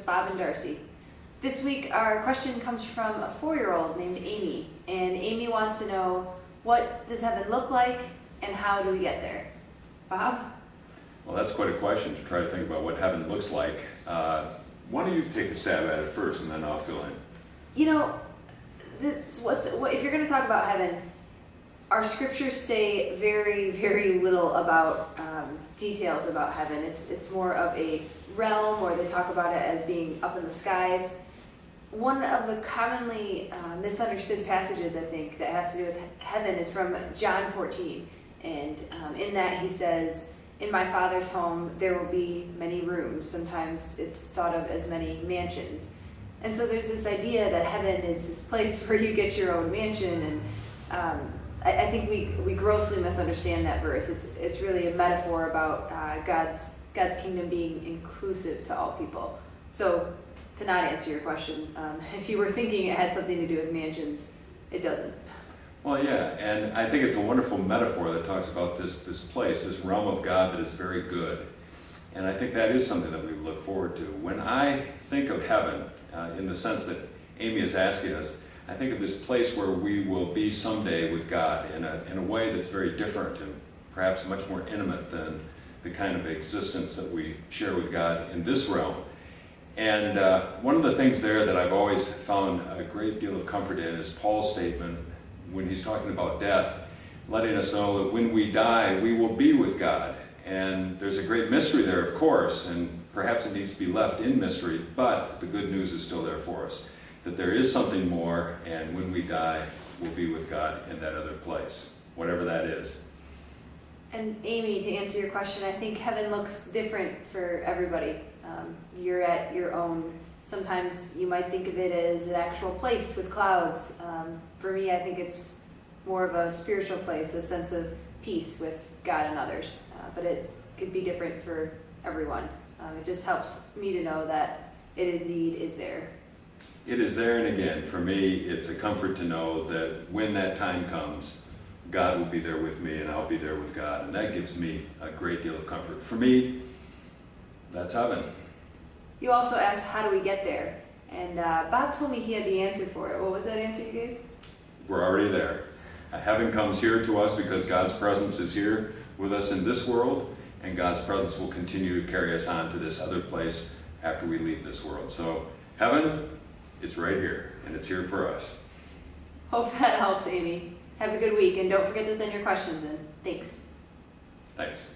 with Bob and Darcy. This week our question comes from a 4-year-old named Amy, and Amy wants to know, what does heaven look like and how do we get there? Bob? Well, that's quite a question to try to think about what heaven looks like. Why don't you take a stab at it first and then I'll fill in. You know, if you're going to talk about heaven, our scriptures say very, very little about details about heaven. It's more of a realm, or they talk about it as being up in the skies. One of the commonly misunderstood passages, I think, that has to do with heaven is from John 14. And in that he says, "In my Father's home there will be many rooms." Sometimes it's thought of as many mansions. And so there's this idea that heaven is this place where you get your own mansion, and I think we grossly misunderstand that verse. It's really a metaphor about God's kingdom being inclusive to all people. So to not answer your question, if you were thinking it had something to do with mansions, it doesn't. Well, yeah, and I think it's a wonderful metaphor that talks about this place, this realm of God that is very good. And I think that is something that we look forward to. When I think of heaven, in the sense that Amy is asking us, I think of this place where we will be someday with God in a way that's very different and perhaps much more intimate than the kind of existence that we share with God in this realm. And one of the things there that I've always found a great deal of comfort in is Paul's statement when he's talking about death, letting us know that when we die, we will be with God. And there's a great mystery there, of course, and perhaps it needs to be left in mystery, but the good news is still there for us, that there is something more, and when we die, we'll be with God in that other place, whatever that is. And Amy, to answer your question, I think heaven looks different for everybody. You're at your own. Sometimes you might think of it as an actual place with clouds. For me, I think it's more of a spiritual place, a sense of peace with God and others. But it could be different for everyone. It just helps me to know that it indeed is there. It is there, and again, for me, it's a comfort to know that when that time comes, God will be there with me and I'll be there with God. And that gives me a great deal of comfort. For me, that's heaven. You also asked, how do we get there? And Bob told me he had the answer for it. What was that answer you gave? We're already there. Heaven comes here to us because God's presence is here with us in this world, and God's presence will continue to carry us on to this other place after we leave this world. So heaven, it's right here, and it's here for us. Hope that helps, Amy. Have a good week, and don't forget to send your questions in. Thanks. Thanks.